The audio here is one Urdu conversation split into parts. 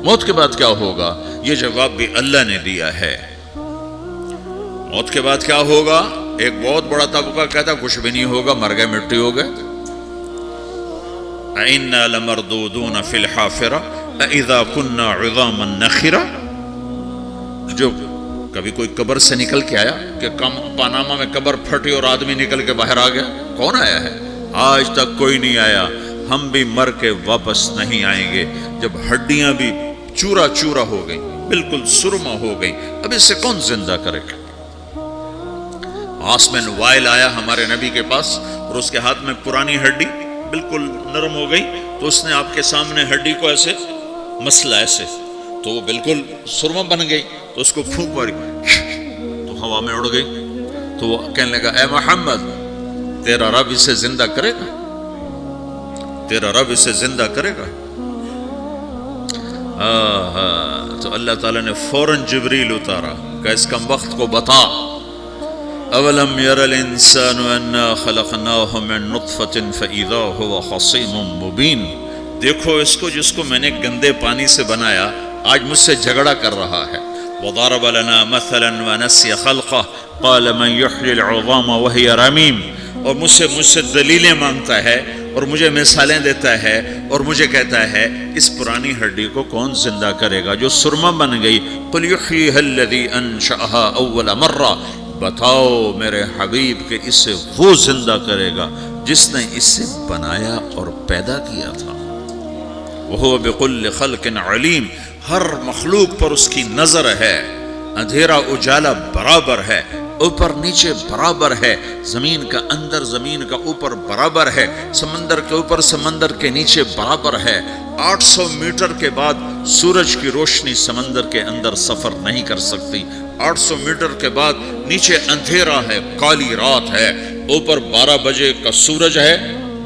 موت کے بعد کیا ہوگا؟ یہ جواب بھی اللہ نے دیا ہے۔ موت کے بعد کیا ہوگا؟ ایک بہت بڑا طبقہ کہتا کچھ بھی نہیں ہوگا، مر گئے، مٹی ہو گئے۔ اِنَّا لَمَرْدُودُونَ فِي الْحَافِرَةِ اِذَا كُنَّا عِظَامًا نَخِرَةً۔ جو کبھی کوئی قبر سے نکل کے آیا کہ پاناما میں قبر پھٹی اور آدمی نکل کے باہر آ گیا؟ کون آیا ہے؟ آج تک کوئی نہیں آیا۔ ہم بھی مر کے واپس نہیں آئیں گے۔ جب ہڈیاں بھی چورا چورا ہو گئی، بالکل سرما ہو گئی، اب اس سے کون زندہ کرے گا؟ آسمین وائل آیا ہمارے نبی کے پاس اور اس کے ہاتھ میں پرانی ہڈی بالکل نرم ہو گئی، تو اس نے آپ کے سامنے ہڈی کو ایسے مسلا ایسے، تو وہ بالکل سرما بن گئی، تو اس کو پھونک ماری تو ہوا میں اڑ گئی۔ تو وہ کہنے لگا اے محمد، تیرا رب اسے زندہ کرے گا؟ تیرا رب اسے زندہ کرے گا؟ تو اللہ تعالیٰ نے فوراً جبریل اتارا کہ اس کم وقت کو بتا، اولم یر الانسان انا خلقناہ من نطفۃ فاذا هو خصیم مبین۔ دیکھو اس کو جس کو میں نے گندے پانی سے بنایا، آج مجھ سے جھگڑا کر رہا ہے۔ وضرب لنا مثلا ونسی خلقہ قال من یحیی العظام وہی رمیم۔ اور مجھ سے دلیلیں مانگتا ہے اور مجھے مثالیں دیتا ہے اور مجھے کہتا ہے اس پرانی ہڈی کو کون زندہ کرے گا جو سرما بن گئی؟ قل یحییھا الذی انشأھا اول مرہ۔ بتاؤ میرے حبیب کہ اسے وہ زندہ کرے گا جس نے اسے بنایا اور پیدا کیا تھا۔ وہو بکل خلق علیم۔ ہر مخلوق پر اس کی نظر ہے، اندھیرا اجالا برابر ہے، اوپر نیچے برابر ہے، زمین کا اندر زمین کا اوپر برابر ہے، سمندر کے اوپر سمندر کے نیچے برابر ہے۔ 800 میٹر کے بعد سورج کی روشنی سمندر کے اندر سفر نہیں کر سکتی۔ 800 میٹر کے بعد نیچے اندھیرا ہے، کالی رات ہے، اوپر 12 بجے کا سورج ہے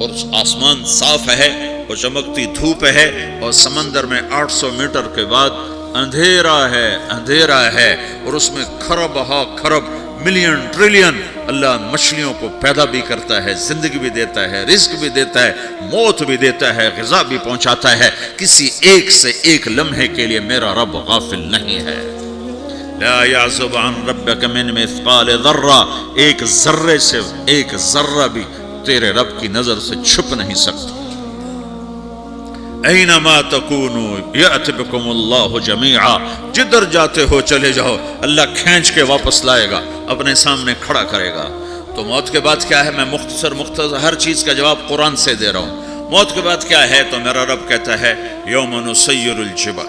اور آسمان صاف ہے اور چمکتی دھوپ ہے، اور سمندر میں 800 میٹر کے بعد اندھیرا ہے اور اس میں کھرب ہا کھرب ملین ٹریلین اللہ مچھلیوں کو پیدا بھی کرتا ہے، زندگی بھی دیتا ہے، رزق بھی دیتا ہے، موت بھی دیتا ہے، غذا بھی پہنچاتا ہے۔ کسی ایک سے ایک لمحے کے لیے میرا رب غافل نہیں ہے۔ لا يعزب عن ربك من مثقال ذرہ، ایک ذرے سے ایک ذرہ بھی تیرے رب کی نظر سے چھپ نہیں سکتا۔ اینما تکونوا یأت بکم اللہ جمیعا، جدھر جاتے ہو چلے جاؤ، اللہ کھینچ کے واپس لائے گا، اپنے سامنے کھڑا کرے گا۔ تو موت کے بعد کیا ہے؟ میں مختصر ہر چیز کا جواب قرآن سے دے رہا ہوں۔ موت کے بعد کیا ہے؟ تو میرا رب کہتا ہے یوم نسیر الجبال۔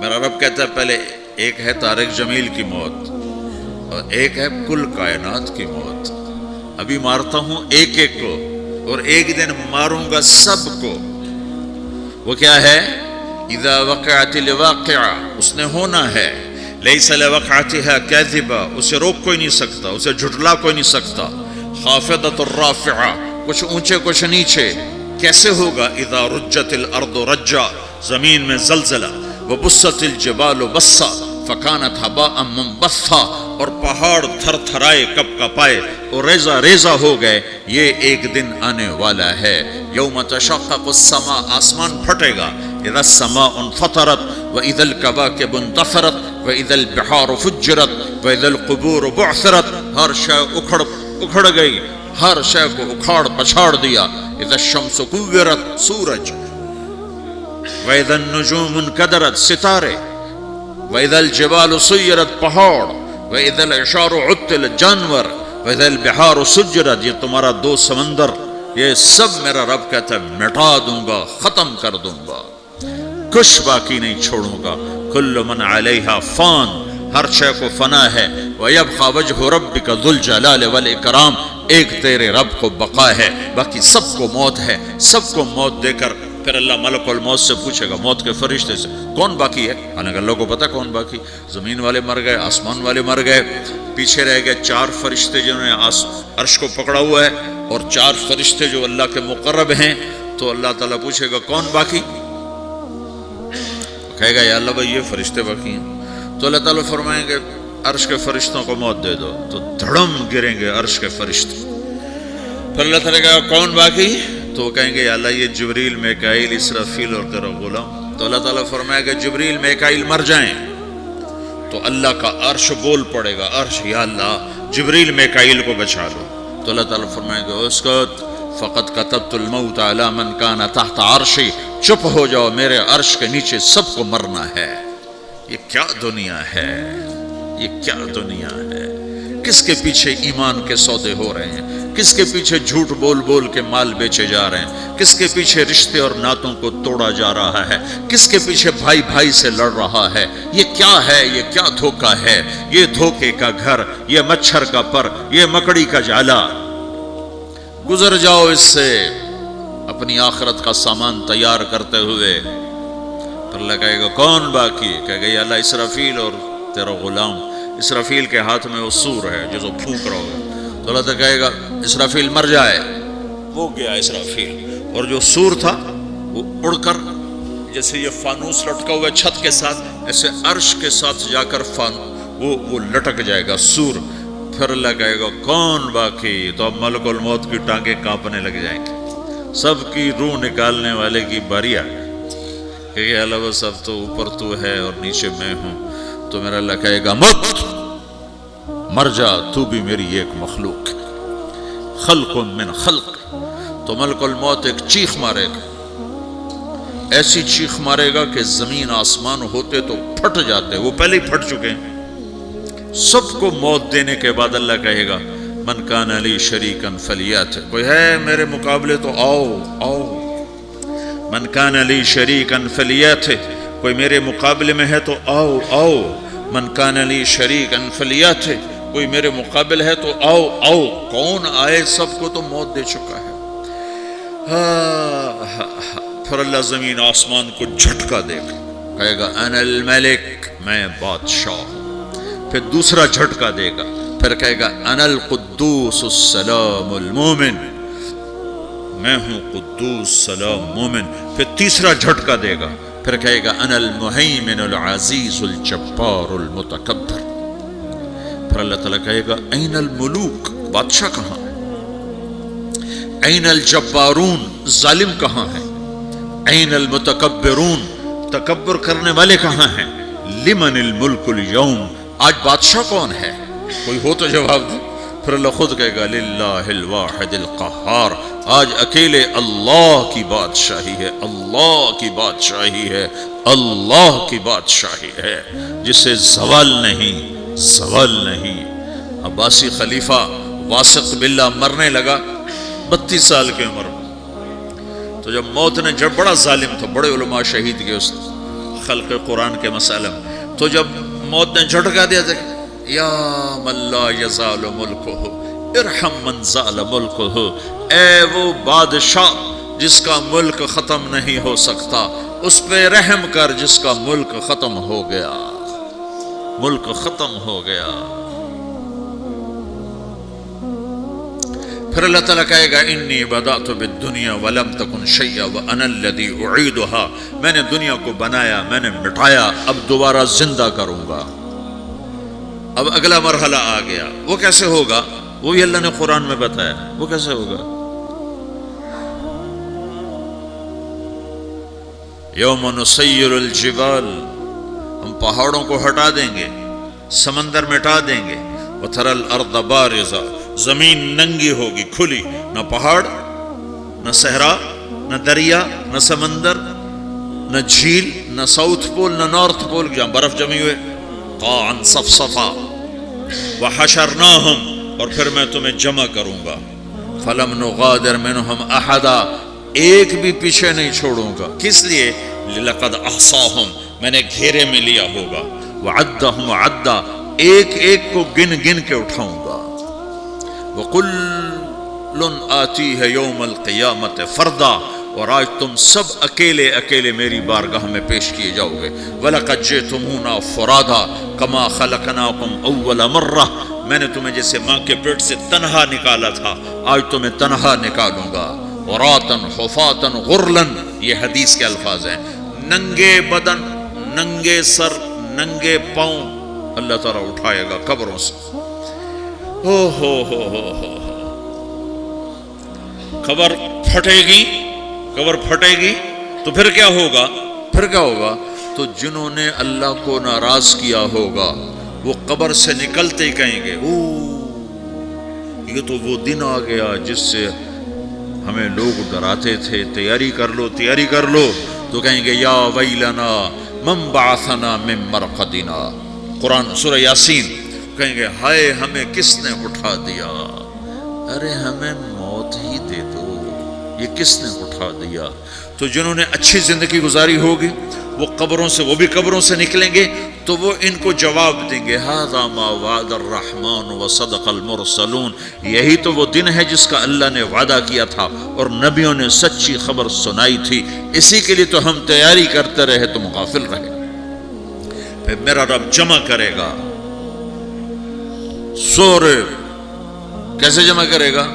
میرا رب کہتا ہے پہلے ایک ہے طارق جمیل کی موت اور ایک ہے کل کائنات کی موت۔ ابھی مارتا ہوں ایک ایک کو اور ایک دن ماروں گا سب کو۔ وہ کیا ہے؟ اذا وقعت الواقعہ، اس نے ہونا ہے۔ لیس لوقعتها کاذبہ، اسے روک کوئی نہیں سکتا، اسے جھٹلا کوئی نہیں سکتا۔ خافضۃ الرافعہ، کچھ اونچے کچھ نیچے۔ کیسے ہوگا؟ اذا رجت الارض رجا، زمین میں زلزلہ۔ وبست الجبال بسا فکانت ہباء منبثا، اور پہاڑ تھر تھرائے کپ کپائے اور ریزہ ریزہ ہو گئے۔ یہ ایک دن آنے والا ہے۔ یوم تشقق السماء، آسمان پھٹے گا۔ اذا السماء انفطرت واذا الكواكب انتثرت واذا البحار فجرت واذا القبور بعثرت، ہر شے اکھڑ گئی، ہر شے کو اکھاڑ پچھاڑ دیا۔ اذا الشمس كورت، سورج۔ وَإِذَا النُّجُومُ انْكَدَرَتْ، ستارے۔ وَإِذَا الْجِبَالُ سُيِّرَتْ، پہاڑ۔ وَإِذَا الْعِشَارُ عُطِّلَتْ، جانور۔ وَإِذَا الْبِحَارُ سُجِّرَتْ، یہ تمہارا دو سمندر، یہ سب میرا رب کہتا ہے مٹا دوں گا، ختم کر دوں گا، کچھ باقی نہیں چھوڑوں گا۔ كُلُّ مَنْ عَلَيْهَا فان، ہر شے کو فنا ہے۔ وَيَبْقَى وَجْهُ رَبِّكَ ذُو الْجَلَالِ وَالْإِكْرَامِ، ایک تیرے رب کو بقا ہے، باقی سب کو موت ہے۔ سب کو موت دے کر پھر اللہ ملک الموت سے پوچھے گا، موت کے فرشتے سے، کون باقی ہے؟ حالانکہ اللہ کو پتا کون باقی۔ زمین والے مر گئے، آسمان والے مر گئے، پیچھے رہ گئے 4 فرشتے جنہوں نے عرش کو پکڑا ہوا ہے، اور 4 فرشتے جو اللہ کے مقرب ہیں۔ تو اللہ تعالیٰ پوچھے گا کون باقی؟ کہے گا یا اللہ بھائی یہ فرشتے باقی ہیں۔ تو اللہ تعالیٰ فرمائیں گے عرش کے فرشتوں کو موت دے دو، تو دھڑم گریں گے عرش کے فرشتے۔ پھر اللہ تعالیٰ کہا کون باقی؟ تو وہ کہیں گے یا اللہ یہ جبریل، میکائیل، اسرافیل اور تیرا غلام۔ تو اللہ تعالیٰ فرمائے کہ جبریل میکائیل مر جائیں تو اللہ کا عرش بول پڑے گا، عرش یا اللہ جبریل میکائیل کو بچا لو. تو اللہ تعالیٰ فرمائے گا اسکت فقط کتبت الموت علی من کان تحت عرشی، چپ ہو جاؤ، میرے عرش کے نیچے سب کو مرنا ہے. یہ کیا دنیا ہے، یہ کیا دنیا ہے. کس کے پیچھے ایمان کے سودے ہو رہے ہیں، کس کے پیچھے جھوٹ بول بول کے مال بیچے جا رہے ہیں، کس کے پیچھے رشتے اور ناتوں کو توڑا جا رہا ہے، کس کے پیچھے بھائی بھائی سے لڑ رہا ہے. یہ کیا ہے، یہ کیا دھوکہ ہے، یہ دھوکے کا گھر، یہ مچھر کا پر، یہ مکڑی کا جالا. گزر جاؤ اس سے اپنی آخرت کا سامان تیار کرتے ہوئے. پھر اللہ کہے گا کون باقی؟ کہے گا یا اللہ اسرافیل اور تیرا غلام. اسرافیل کے ہاتھ میں وہ سور ہے جو پھونک رہا ہوگا. تو اللہ تعالیٰ کہے گا اسرافیل مر جائے، وہ گیا اسرافیل. اور جو سور تھا وہ اڑ کر جیسے یہ فانوس لٹکا ہوا ہے چھت کے ساتھ، ایسے عرش کے ساتھ جا کر وہ لٹک جائے گا سور. پھر اللہ کہے گا کون باقی؟ تو اب ملک الموت کی ٹانگیں کانپنے لگ جائیں گی، سب کی روح نکالنے والے کی باری آ گئی کہ اللہ وہ سب تو اوپر تو ہے اور نیچے میں ہوں. تو میرا اللہ کہے گا مت، مر جا، تو بھی میری ایک مخلوق، خلق من خلق. تو ملک الموت ایک چیخ مارے گا، ایسی چیخ مارے گا کہ زمین آسمان ہوتے تو پھٹ جاتے، وہ پہلے ہی پھٹ چکے ہیں. سب کو موت دینے کے بعد اللہ کہے گا من کان لی شریکا فلیات، کوئی ہے میرے مقابلے تو آؤ آؤ. من کان لی شریکا فلیات، کوئی میرے مقابلے میں ہے تو آؤ آؤ. من کان لی شریکا فلیات، کوئی میرے مقابل ہے تو آؤ آؤ. کون آئے؟ سب کو تو موت دے چکا ہے. پھر اللہ زمین آسمان کو جھٹکا دے گا، کہے گا انا الملک، میں بادشاہ ہوں. پھر دوسرا جھٹکا دے گا، پھر کہے گا انا القدوس السلام المومن، میں ہوں قدوس سلام مومن. پھر تیسرا جھٹکا دے گا، پھر کہے گا انا المہیمن العزیز الجبار المتکبر. پھر اللہ تعالیٰ کہے گا این الملوک، بادشاہ کہاں ہے؟ این الجبارون، ظالم کہاں ہے؟ این المتکبرون، تکبر کرنے والے کہاں ہیں؟ لمن الملک اليوم، آج بادشاہ کون ہے؟ کوئی ہو تو جواب دے. پھر اللہ خود کہے گا للہ الواحد القہار، آج اکیلے اللہ کی بادشاہی ہے، اللہ کی بادشاہی ہے، اللہ کی بادشاہی ہے جسے زوال نہیں، زوال نہیں. عباسی خلیفہ واثق باللہ مرنے لگا 32 سال کی عمر میں. تو جب موت نے، جب بڑا ظالم تھا، بڑے علماء شہید کے اس خلق قرآن کے مسئلہ میں، تو جب موت نے جھٹکا دیا تھا یا من لا یزال ملکہ ارحم من زال ملکہ، اے وہ بادشاہ جس کا ملک ختم نہیں ہو سکتا، اس پہ رحم کر جس کا ملک ختم ہو گیا، ملک ختم ہو گیا. پھر اللہ تعالیٰ کہے گا انی بدأت بالدنیا ولم تکن شیئا وانا الذی اعیدہا، میں نے دنیا کو بنایا، میں نے مٹایا، اب دوبارہ زندہ کروں گا. اب اگلا مرحلہ آ گیا. وہ کیسے ہوگا؟ وہ بھی اللہ نے قرآن میں بتایا. وہ کیسے ہوگا؟ یوم نسیر الجبال، ہم پہاڑوں کو ہٹا دیں گے، سمندر مٹا دیں گے. وتری الارض بارزہ، زمین ننگی ہوگی، کھلی، نہ پہاڑ، نہ صحرا، نہ دریا، نہ سمندر، نہ جھیل، نہ ساؤتھ پول، نہ نارتھ پول جہاں برف جمی ہوئے. قاعا صفصفا وحشرناہم، اور پھر میں تمہیں جمع کروں گا. فلم نغادر منہم احدا، ایک بھی پیچھے نہیں چھوڑوں گا. کس لیے؟ لقد احصاہم، میں نے گھیرے میں لیا ہوگا. وعدہم عدا، ایک ایک کو گن گن کے اٹھاؤں گا. وَكُلٌّ آتِيهَ يَوْمَ الْقِيَامَةِ فَرْدًا، اور آج تم سب اکیلے اکیلے میری بارگاہ میں پیش کیے جاؤ گے. وَلَقَدْ جِئْتُمُونَا فُرَادًا كَمَا خَلَقْنَاكُمْ أَوَّلَ مَرَّةٍ، میں نے تمہیں جیسے ماں کے پیٹ سے تنہا نکالا تھا، آج تمہیں تنہا نکالوں گا. عُرَاةً حُفَاةً غُرْلًا، یہ حدیث کے الفاظ ہیں. ننگے بدن، ننگے سر، ننگے پاؤں اللہ تعالیٰ اٹھائے گا قبروں سے. ہو قبر پھٹے گی، قبر پھٹے گی تو پھر کیا ہوگا؟ پھر کیا ہوگا؟ تو جنہوں نے اللہ کو ناراض کیا ہوگا وہ قبر سے نکلتے ہی کہیں گے او یہ تو وہ دن آ گیا جس سے ہمیں لوگ ڈراتے تھے، تیاری کر لو تیاری کر لو. تو کہیں گے یا ویلنا من بعثنا من مرقدنا، قرآن سورہ یاسین. کہیں گے ہائے ہمیں کس نے اٹھا دیا، ارے ہمیں موت ہی دے دو، یہ کس نے اٹھا دیا. تو جنہوں نے اچھی زندگی گزاری ہوگی وہ قبروں سے، وہ بھی قبروں سے نکلیں گے تو وہ ان کو جواب دیں گے ھذا ما وعد الرحمن وصدق المرسلون، یہی تو وہ دن ہے جس کا اللہ نے وعدہ کیا تھا اور نبیوں نے سچی خبر سنائی تھی، اسی کے لیے تو ہم تیاری کرتے رہے تم غافل رہے. پھر میرا رب جمع کرے گا سورے، کیسے جمع کرے گا؟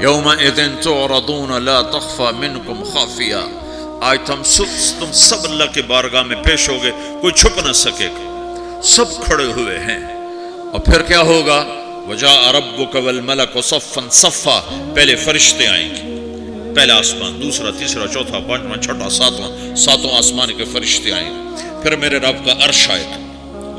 یومئذ تعرضون لا تخفى منکم خافیہ، آج تم سب اللہ کے بارگاہ میں پیش ہوگے، کوئی چھپ نہ سکے گا، سب کھڑے ہوئے ہیں. اور پھر کیا ہوگا؟ وجاء ربک والملک صفا صفا، پہلے فرشتے آئیں گے، پہلا آسمان، دوسرا، تیسرا، چوتھا، پانچواں، چھٹا، ساتواں آسمان کے فرشتے آئیں گے. پھر میرے رب کا عرش آئے گا،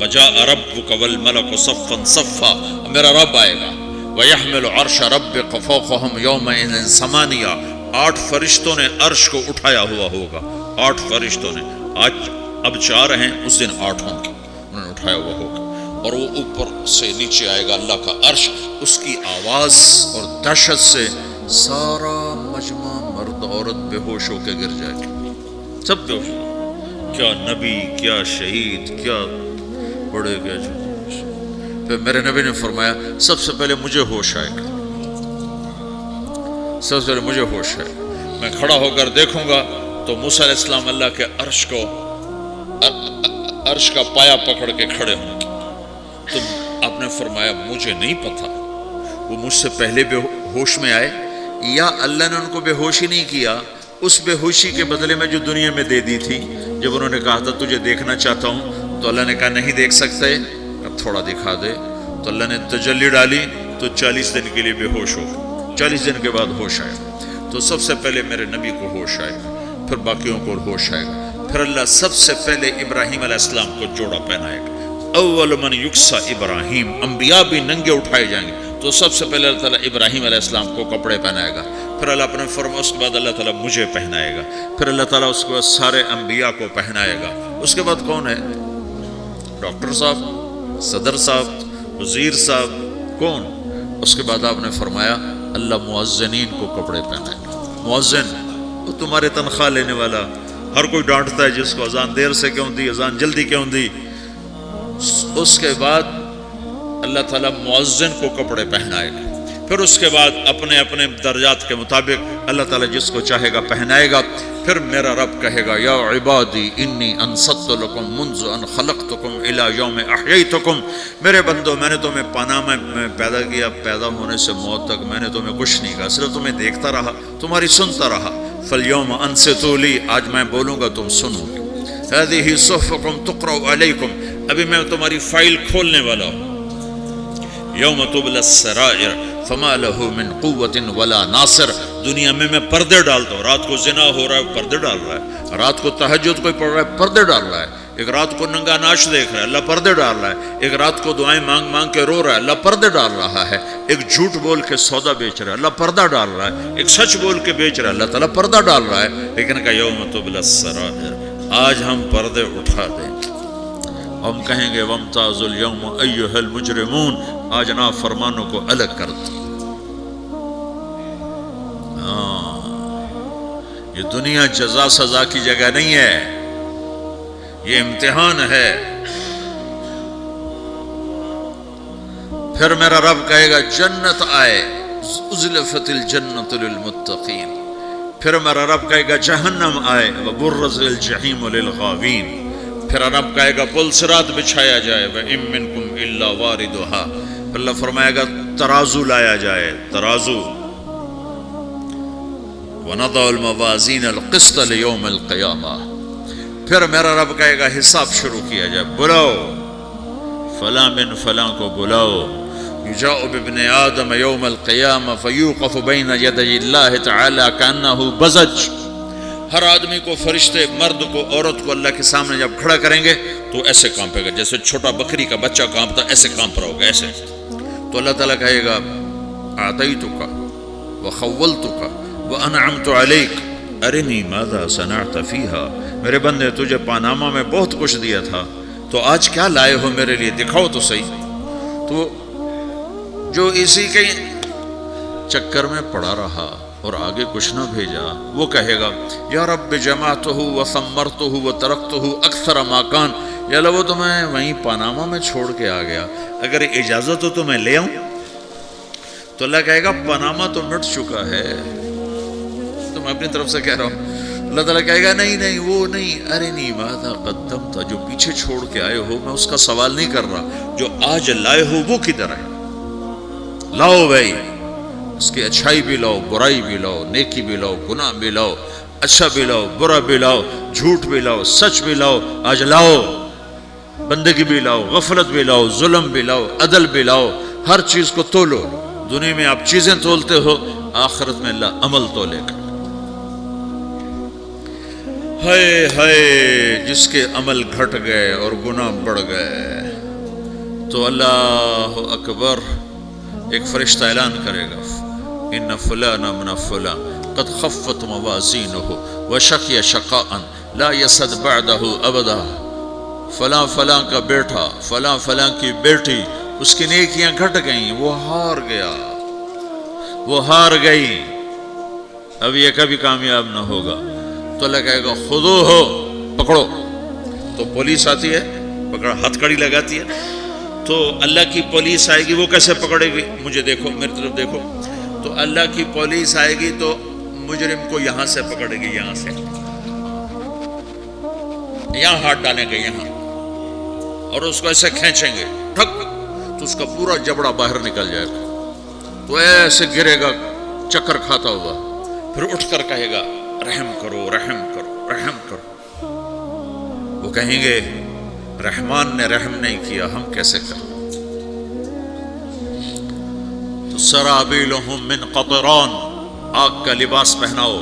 وجاء ربک والملک صفا صفا، میرا رب آئے گا. وَيَحْمِلُ عَرْشَ رَبِّكَ فَوْقَهُمْ يَوْمَئِذٍ ثَمَانِيَةٌ، 8 فرشتوں نے عرش کو اٹھایا ہوا ہوگا، 8 فرشتوں نے، آج اب 4 ہیں، اس دن 8 ہوں گے، انہوں نے اٹھایا ہوا ہوگا. اور وہ اوپر سے نیچے آئے گا اللہ کا عرش، اس کی آواز اور دہشت سے سارا مجمع مرد عورت بے ہوش ہو کے گر جائے گا، سب بے ہوش. کیا نبی، کیا شہید، کیا بڑے گئے. پھر میرے نبی نے فرمایا سب سے پہلے مجھے ہوش آئے گا، سب سے پہلے مجھے ہوش ہے. میں کھڑا ہو کر دیکھوں گا تو موسیٰ علیہ السلام اللہ کے عرش کا پایا پکڑ کے کھڑے ہوں گے. تو آپ نے فرمایا مجھے نہیں پتا وہ مجھ سے پہلے بے ہوش میں آئے یا اللہ نے ان کو بے ہوشی نہیں کیا، اس بے ہوشی کے بدلے میں جو دنیا میں دے دی تھی. جب انہوں نے کہا تھا تجھے دیکھنا چاہتا ہوں تو اللہ نے کہا نہیں دیکھ سکتے، تھوڑا دکھا دے. تو اللہ نے تجلی ڈالی تو 40 دن کے لیے بے ہوش ہو، 40 دن کے بعد ہوش آئے. تو سب سے پہلے میرے نبی کو ہوش آئے گا، پھر باقیوں کو ہوش آئے گا. پھر اللہ سب سے پہلے ابراہیم علیہ السلام کو جوڑا پہنائے گا. اول من یکسا ابراہیم، انبیاء بھی ننگے اٹھائے جائیں گے تو سب سے پہلے اللہ تعالیٰ ابراہیم علیہ السلام کو کپڑے پہنائے گا. پھر اللہ اپنے فرما، اس کے بعد اللہ تعالیٰ مجھے پہنائے گا. پھر اللہ تعالیٰ اس کے بعد سارے انبیاء کو پہنائے گا. اس کے بعد کون ہے؟ ڈاکٹر صاحب، صدر صاحب، وزیر صاحب، کون؟ اس کے بعد آپ نے فرمایا اللہ مؤذنین کو کپڑے پہنائے گا. مؤذن وہ تمہارے تنخواہ لینے والا، ہر کوئی ڈانٹتا ہے جس کو اذان دیر سے کیوں دی، اذان جلدی کیوں دی. اس کے بعد اللہ تعالیٰ مؤذن کو کپڑے پہنائے گا. پھر اس کے بعد اپنے اپنے درجات کے مطابق اللہ تعالیٰ جس کو چاہے گا پہنائے گا. پھر میرا رب کہے گا یا عبادی انی انصت لکم منذ ان خلقتکم الی یوم احییتکم، میرے بندو میں نے تمہیں پاناما میں پیدا کیا، پیدا ہونے سے موت تک میں نے تمہیں کچھ نہیں کہا، صرف تمہیں دیکھتا رہا، تمہاری سنتا رہا. فالیوم انصتوا لی، آج میں بولوں گا تم سنو گے. ہذہ صحفکم تقرأ علیکم، ابھی میں تمہاری فائل کھولنے والا ہوں. یوم تبلی السرائر فما له من قوت ولا ناصر، دنیا میں پردے ڈالتا ہوں. رات کو زنا ہو رہا ہے، پردے ڈال رہا ہے. رات کو تہجد کوئی پڑھ رہا ہے، پردے ڈال رہا ہے. ایک رات کو ننگا ناچ دیکھ رہا ہے، اللہ پردے ڈال رہا ہے. ایک رات کو دعائیں مانگ مانگ کے رو رہا ہے، اللہ پردے ڈال رہا ہے. ایک جھوٹ بول کے سودا بیچ رہا ہے، اللہ پردہ ڈال رہا ہے. ایک سچ بول کے بیچ رہا ہے، اللہ تعالیٰ پردہ ڈال رہا ہے. لیکن کہ یوم تبلی السرائر، آج ہم پردے اٹھا دیں گے. ہم کہیں گے وامتازوا اليوم ایھا المجرمون، آج نافرمانوں کو الگ کر دو. یہ دنیا جزا سزا کی جگہ نہیں ہے، یہ امتحان ہے. پھر میرا رب کہے گا جنت آئے، ازلفت الجنت للمتقین. پھر میرا رب کہے گا جہنم آئے، وبرزت الجحیم للغاوین. پھر رب کہے گا پل صراط بچھایا جائے، وَإِن مِّنكُمْ إِلَّا وَارِدُهَا. پھر اللہ فرمائے گا ترازو لایا جائے، ترازو. وَنَضَعُ الْمَوَازِينَ الْقِسْطَ لِيَوْمِ الْقِيَامَةِ. پھر میرا رب کہے گا حساب شروع کیا جائے، بلاؤ فلاں بن فلاں کو بلاؤ، یجاء بابن آدم یوم القیامہ فیوقف بین یدی اللہ تعالی کانہ بزج، ہر آدمی کو، فرشتے، مرد کو، عورت کو اللہ کے سامنے جب کھڑا کریں گے تو ایسے کانپے گا جیسے چھوٹا بکری کا بچہ کانپتا، ایسے کانپ رہا ہوگا ایسے. تو اللہ تعالیٰ کہے گا اعطیتک وخولتک وانعمت علیک ارنی ماذا صنعت فیہا، میرے بندے تجھے پاناما میں بہت کچھ دیا تھا، تو آج کیا لائے ہو میرے لیے، دکھاؤ تو صحیح. تو جو اسی کے چکر میں پڑا رہا اور آگے کچھ نہ بھیجا، وہ کہے گا یا رب جمعتہ وثمرتہ وترکتہ اکثر ما کان، یا اللہ وہ تو میں وہیں پاناما میں چھوڑ کے آ گیا، اگر اجازت ہو تو میں لے آؤں. تو اللہ کہے گا پاناما تو مٹ چکا ہے، تو میں اپنی طرف سے کہہ رہا ہوں. اللہ تعالیٰ کہے گا نہیں نہیں وہ نہیں، ارنی ماذا قدمت، جو پیچھے چھوڑ کے آئے ہو میں اس کا سوال نہیں کر رہا، جو آج لائے ہو وہ کدھر ہے، لاؤ بھائی، اس کی اچھائی بھی لاؤ، برائی بھی لاؤ، نیکی بھی لاؤ، گناہ بھی لاؤ، اچھا بھی لاؤ، برا بھی لاؤ، جھوٹ بھی لاؤ، سچ بھی لاؤ، آج لاؤ. بندگی بھی لاؤ، غفلت بھی لاؤ، ظلم بھی لاؤ، عدل بھی لاؤ، ہر چیز کو تولو. دنیا میں آپ چیزیں تولتے ہو، آخرت میں اللہ عمل تولے گا. ہائے ہائے جس کے عمل گھٹ گئے اور گناہ بڑھ گئے، تو اللہ اکبر، ایک فرشتہ اعلان کرے گا ان فلان من فلان قد خفت موازینہ وشقی شقاء لا یسد بعدہ ابدا، فلاں فلاں کا بیٹا، فلاں فلاں کی بیٹی، اس کی نیکیاں گھٹ گئیں، وہ ہار گیا، وہ ہار گئی، اب یہ کبھی کامیاب نہ ہوگا. تو اللہ کہے گا خودو ہو، پکڑو. تو پولیس آتی ہے، پکڑا، ہتھ کڑی لگاتی ہے. تو اللہ کی پولیس آئے گی، وہ کیسے پکڑے گی، مجھے دیکھو، میری طرف دیکھو. تو اللہ کی پولیس آئے گی تو مجرم کو یہاں سے پکڑے گی، یہاں سے، یہاں ہاتھ ڈالیں گے یہاں، اور اس کو ایسے کھینچیں گے ٹھک، تو اس کا پورا جبڑا باہر نکل جائے گا. تو ایسے گرے گا چکر کھاتا ہوا، پھر اٹھ کر کہے گا رحم کرو، رحم کرو، رحم کرو. وہ کہیں گے رحمان نے رحم نہیں کیا، ہم کیسے کریں. تو سرابیلہم من قطران، آگ کا لباس پہناؤ،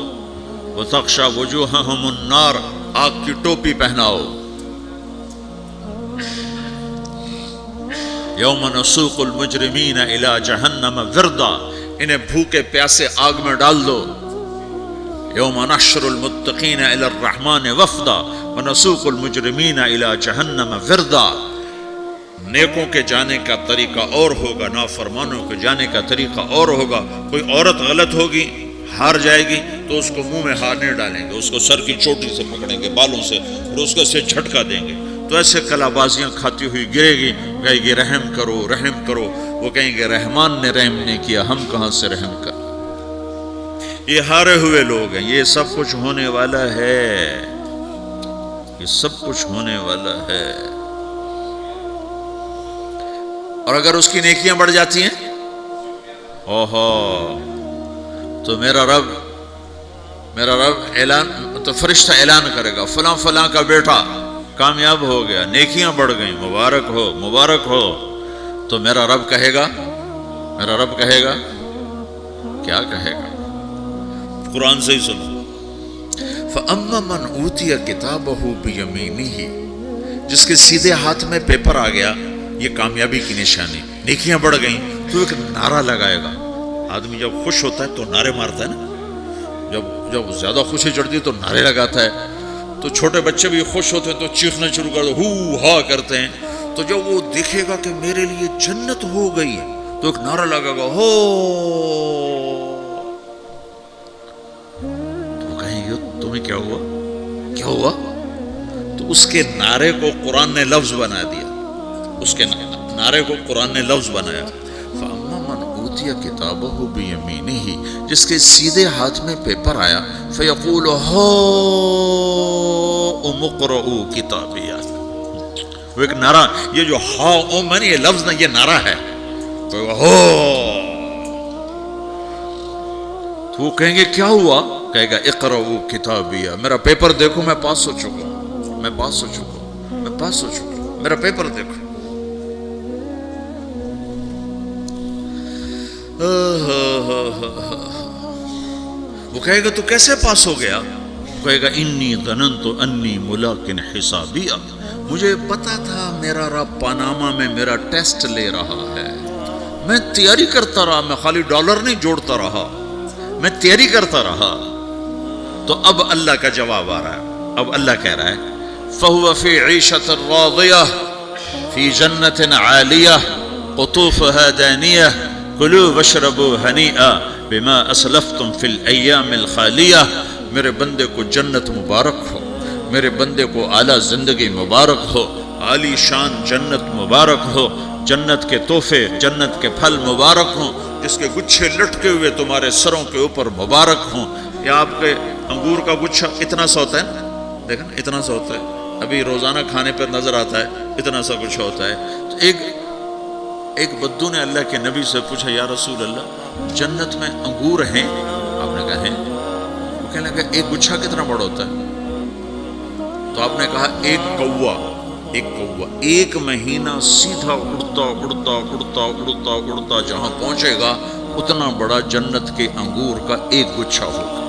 وتغشا وجوہہم النار، آگ کی ٹوپی پہناؤ. یوم نسوق المجرمین الی جہنم وردا، انہیں بھوکے پیاسے آگ میں ڈال دو. یوم نحشر المتقین الی الرحمن وفدا ونسوق المجرمین الی جہنم وردا. نیکوں کے جانے کا طریقہ اور ہوگا، نافرمانوں کے جانے کا طریقہ اور ہوگا. کوئی عورت غلط ہوگی، ہار جائے گی، تو اس کو منہ میں ہار نہیں ڈالیں گے، اس کو سر کی چوٹی سے پکڑیں گے، بالوں سے، اور اس کو سے جھٹکا دیں گے. تو ایسے کلا بازیاں کھاتی ہوئی گرے گی، کہے گی رحم کرو، رحم کرو. وہ کہیں گے رحمان نے رحم نہیں کیا، ہم کہاں سے رحم کر. یہ ہارے ہوئے لوگ ہیں. یہ سب کچھ ہونے والا ہے، یہ سب کچھ ہونے والا ہے. اور اگر اس کی نیکیاں بڑھ جاتی ہیں، اوہو، تو میرا رب اعلان، تو فرشتہ اعلان کرے گا فلاں فلاں کا بیٹا کامیاب ہو گیا، نیکیاں بڑھ گئیں، مبارک ہو، مبارک ہو. تو میرا رب کہے گا کیا کہے گا، قرآن سے ہی سنو. فَأَمَّا مَنْ أُوتِيَ كِتَابَهُ بِيَمِينِهِ، جس کے سیدھے ہاتھ میں پیپر آ گیا، یہ کامیابی کی نشانی، نیکیاں بڑھ گئیں. تو ایک نعرہ لگائے گا. آدمی جب خوش ہوتا ہے تو نعرے مارتا ہے نا، جب زیادہ خوشی چڑھتی ہے تو نعرے لگاتا ہے. تو چھوٹے بچے بھی خوش ہوتے ہیں تو چیخنا شروع کر دو، ہو ہا کرتے ہیں. تو جب وہ دیکھے گا کہ میرے لیے جنت ہو گئی، تو ایک نعرہ لگے گا، ہو. تو وہ کہیں گے تمہیں کیا ہوا. تو اس کے نعرے کو قرآن نے لفظ بنا دیا، اس کے نعرے کو قرآن نے لفظ بنایا. فَأَمَّا مَنْ أُوتِيَ كِتَابَهُ بِيَمِينِهِ، جس کے سیدھے ہاتھ میں پیپر آیا، فَيَقُولُ هَاؤْمُ اقْرَءُوا كِتَابِيَهْ. وہ ایک نعرہ، یہ جو ہاؤم ہے نا، یہ لفظ نہیں، یہ نعرہ ہے. تو وہ کہیں گے کیا ہوا، کہے گا اقرؤوا کتابیہ، میرا پیپر دیکھو، میں پاس ہو چکا ہوں، میں پاس ہو چکا ہوں، میں پاس ہو چکا ہوں، میرا پیپر دیکھو. وہ کہے گا تو کیسے پاس ہو گیا؟ وہ کہے گا انی ظننت انی ملاقن حسابیہ، مجھے پتا تھا میرا رب پاناما میں میرا ٹیسٹ لے رہا ہے، میں تیاری کرتا رہا، میں خالی ڈالر نہیں جوڑتا رہا، میں تیاری کرتا رہا۔ تو اب اللہ کا جواب آ رہا ہے، اب اللہ کہہ رہا ہے فَهُوَ فِي عِيشَةٍ رَاضِيَةٍ فِي جَنَّةٍ عَالِيَةٍ قُطُوفُهَا دَانِيَةٌ كُلُوا وَاشْرَبُوا هَنِيئًا بِمَا أَسْلَفْتُمْ فِي الْأَيَّامِ الْخَالِيَةِ، میرے بندے کو جنت مبارک ہو، میرے بندے کو اعلیٰ زندگی مبارک ہو، عالی شان جنت مبارک ہو، جنت کے تحفے، جنت کے پھل مبارک ہوں، جس کے گچھے لٹکے ہوئے تمہارے سروں کے اوپر مبارک ہوں۔ یا آپ کے انگور کا گچھا اتنا سا ہوتا ہے نا، دیکھیں نا اتنا سا ہوتا ہے، ابھی روزانہ کھانے پر نظر آتا ہے، اتنا سا گچھا ہوتا ہے۔ تو ایک بدو نے اللہ کے نبی سے پوچھا یا رسول اللہ جنت میں انگور ہیں؟ آپ نے کہا ہیں۔ وہ کہنے لگا ایک گچھا کتنا بڑا ہوتا ہے؟ تو آپ نے کہا ایک کوا ایک مہینہ سیدھا اڑتا اڑتا اڑتا اڑتا اڑتا جہاں پہنچے گا اتنا بڑا جنت کے انگور کا ایک گچھا ہوگا۔